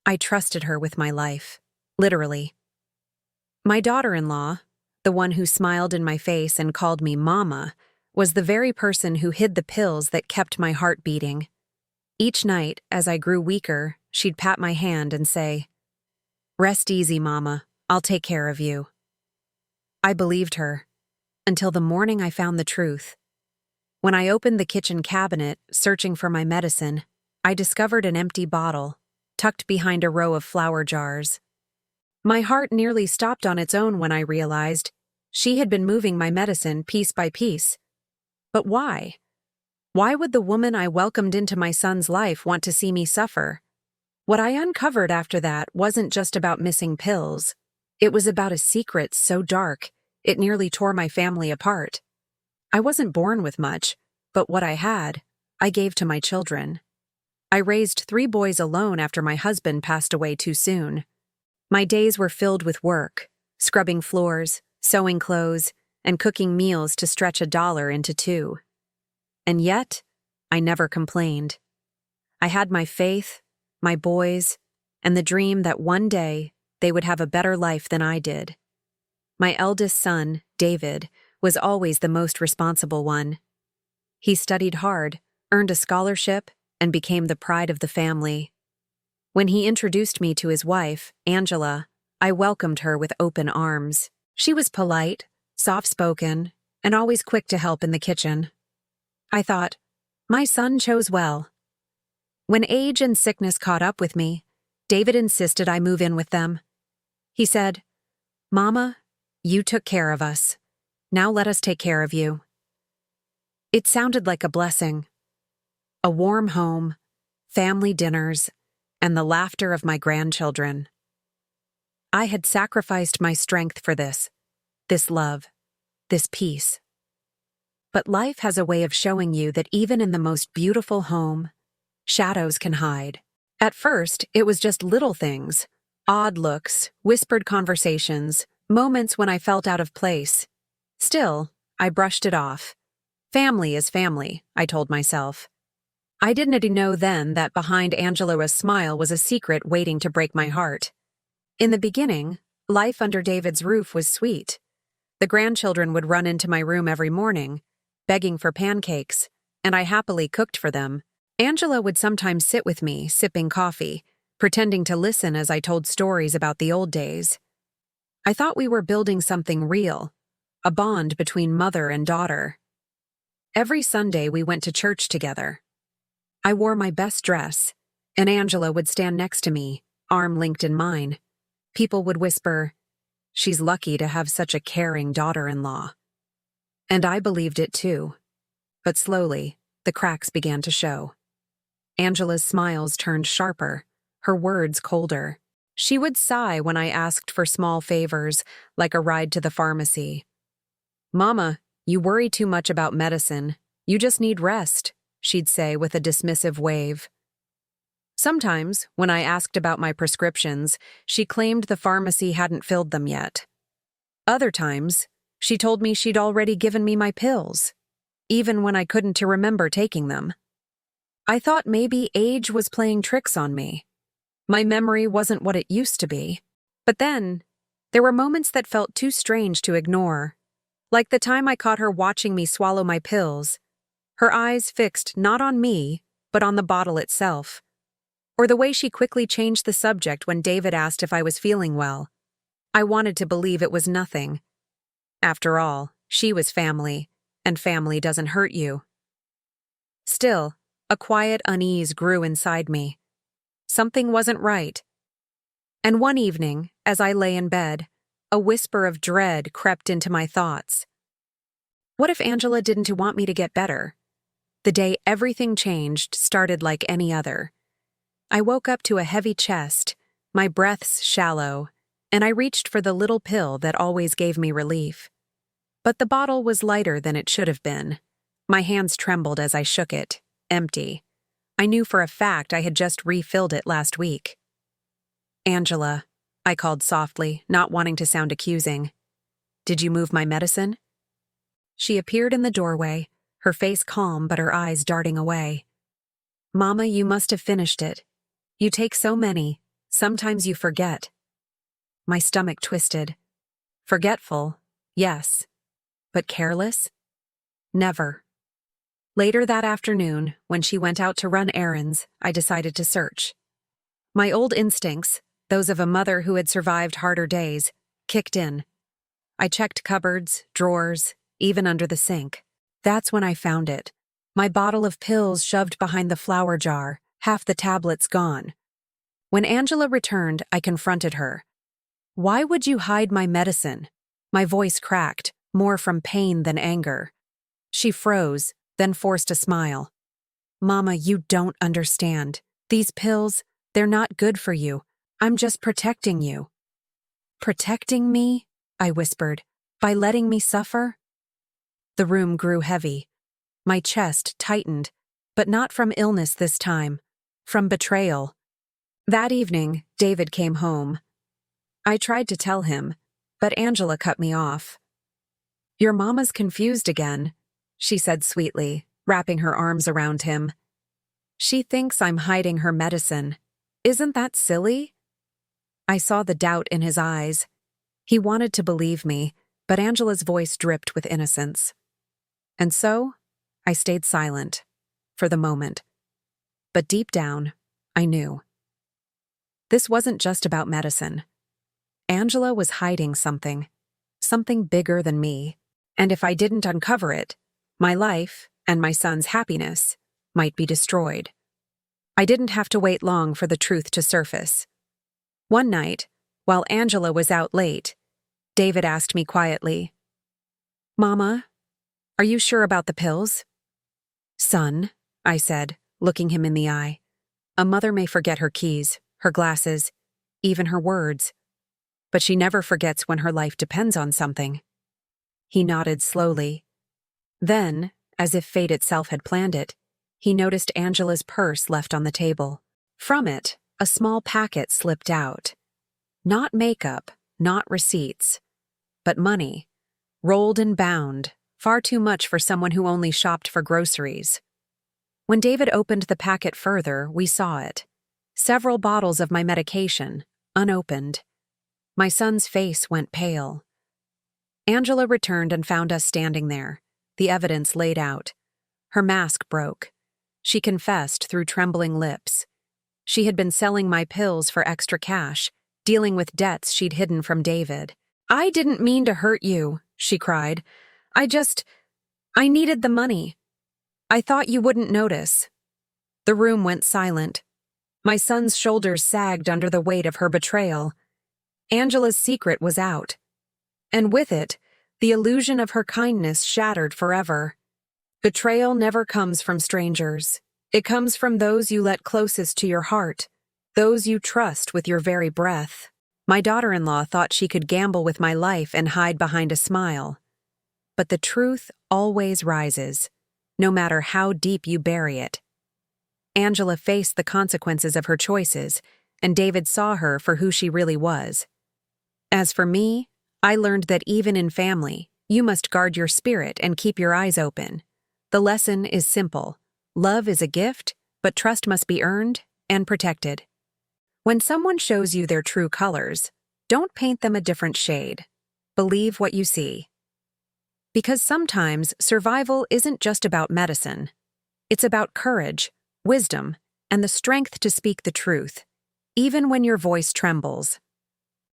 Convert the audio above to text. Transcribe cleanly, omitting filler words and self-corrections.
I trusted her with my life. Literally. My daughter-in-law, the one who smiled in my face and called me Mama, was the very person who hid the pills that kept my heart beating. Each night, as I grew weaker, she'd pat my hand and say, "Rest easy, Mama. I'll take care of you." I believed her, until the morning I found the truth. When I opened the kitchen cabinet, searching for my medicine, I discovered an empty bottle, tucked behind a row of flour jars. My heart nearly stopped on its own when I realized she had been moving my medicine piece by piece. But why? Why would the woman I welcomed into my son's life want to see me suffer? What I uncovered after that wasn't just about missing pills. It was about a secret so dark, it nearly tore my family apart. I wasn't born with much, but what I had, I gave to my children. I raised 3 boys alone after my husband passed away too soon. My days were filled with work, scrubbing floors, sewing clothes, and cooking meals to stretch $1 into 2. And yet, I never complained. I had my faith, my boys, and the dream that one day they would have a better life than I did. My eldest son, David, was always the most responsible one. He studied hard, earned a scholarship, and became the pride of the family. When he introduced me to his wife, Angela, I welcomed her with open arms. She was polite, soft-spoken, and always quick to help in the kitchen. I thought, my son chose well. When age and sickness caught up with me, David insisted I move in with them. He said, "Mama, you took care of us. Now let us take care of you." It sounded like a blessing. A warm home, family dinners, and the laughter of my grandchildren. I had sacrificed my strength for this love, this peace. But life has a way of showing you that even in the most beautiful home, shadows can hide. At first, it was just little things, odd looks, whispered conversations, moments when I felt out of place. Still, I brushed it off. Family is family, I told myself. I didn't know then that behind Angela's smile was a secret waiting to break my heart. In the beginning, life under David's roof was sweet. The grandchildren would run into my room every morning, begging for pancakes, and I happily cooked for them. Angela would sometimes sit with me, sipping coffee, pretending to listen as I told stories about the old days. I thought we were building something real, a bond between mother and daughter. Every Sunday we went to church together. I wore my best dress, and Angela would stand next to me, arm linked in mine. People would whisper, "She's lucky to have such a caring daughter-in-law." And I believed it too. But slowly, the cracks began to show. Angela's smiles turned sharper, her words colder. She would sigh when I asked for small favors, like a ride to the pharmacy. "Mama, you worry too much about medicine. You just need rest," she'd say with a dismissive wave. Sometimes, when I asked about my prescriptions, she claimed the pharmacy hadn't filled them yet. Other times, she told me she'd already given me my pills, even when I couldn't remember taking them. I thought maybe age was playing tricks on me. My memory wasn't what it used to be. But then, there were moments that felt too strange to ignore. Like the time I caught her watching me swallow my pills, her eyes fixed not on me, but on the bottle itself. Or the way she quickly changed the subject when David asked if I was feeling well. I wanted to believe it was nothing. After all, she was family, and family doesn't hurt you. Still, a quiet unease grew inside me. Something wasn't right. And one evening, as I lay in bed, a whisper of dread crept into my thoughts. What if Angela didn't want me to get better? The day everything changed started like any other. I woke up to a heavy chest, my breaths shallow, and I reached for the little pill that always gave me relief. But the bottle was lighter than it should have been. My hands trembled as I shook it, empty. I knew for a fact I had just refilled it last week. "Angela," I called softly, not wanting to sound accusing. "Did you move my medicine?" She appeared in the doorway, her face calm but her eyes darting away. "Mama, you must have finished it. You take so many Sometimes you forget. My stomach twisted. Forgetful, yes. But careless? Never. Later that afternoon, when she went out to run errands, I decided to search. My old instincts, those of a mother who had survived harder days, kicked in. I checked cupboards, drawers, even under the sink. That's when I found it. My bottle of pills shoved behind the flour jar, half the tablets gone. When Angela returned, I confronted her. "Why would you hide my medicine?" My voice cracked, more from pain than anger. She froze, then forced a smile. "Mama, you don't understand. These pills, they're not good for you. I'm just protecting you." "Protecting me?" I whispered. "By letting me suffer?" The room grew heavy. My chest tightened, but not from illness this time, from betrayal. That evening, David came home. I tried to tell him, but Angela cut me off. "Your mama's confused again," she said sweetly, wrapping her arms around him. "She thinks I'm hiding her medicine. Isn't that silly?" I saw the doubt in his eyes. He wanted to believe me, but Angela's voice dripped with innocence. And so, I stayed silent, for the moment. But deep down, I knew. This wasn't just about medicine. Angela was hiding something bigger than me, and if I didn't uncover it, my life and my son's happiness might be destroyed. I didn't have to wait long for the truth to surface. One night, while Angela was out late, David asked me quietly, "Mama, are you sure about the pills?" "Son," I said, looking him in the eye, "a mother may forget her keys, her glasses, even her words. But she never forgets when her life depends on something." He nodded slowly. Then, as if fate itself had planned it, he noticed Angela's purse left on the table. From it, a small packet slipped out. Not makeup, not receipts, but money, rolled and bound, far too much for someone who only shopped for groceries. When David opened the packet further, we saw it. Several bottles of my medication, unopened. My son's face went pale. Angela returned and found us standing there, the evidence laid out. Her mask broke. She confessed through trembling lips. She had been selling my pills for extra cash, dealing with debts she'd hidden from David. "I didn't mean to hurt you," she cried. I needed the money. I thought you wouldn't notice." The room went silent. My son's shoulders sagged under the weight of her betrayal. Angela's secret was out. And with it, the illusion of her kindness shattered forever. Betrayal never comes from strangers. It comes from those you let closest to your heart, those you trust with your very breath. My daughter-in-law thought she could gamble with my life and hide behind a smile. But the truth always rises, no matter how deep you bury it. Angela faced the consequences of her choices, and David saw her for who she really was. As for me, I learned that even in family, you must guard your spirit and keep your eyes open. The lesson is simple. Love is a gift, but trust must be earned and protected. When someone shows you their true colors, don't paint them a different shade. Believe what you see. Because sometimes survival isn't just about medicine. It's about courage, wisdom, and the strength to speak the truth, even when your voice trembles.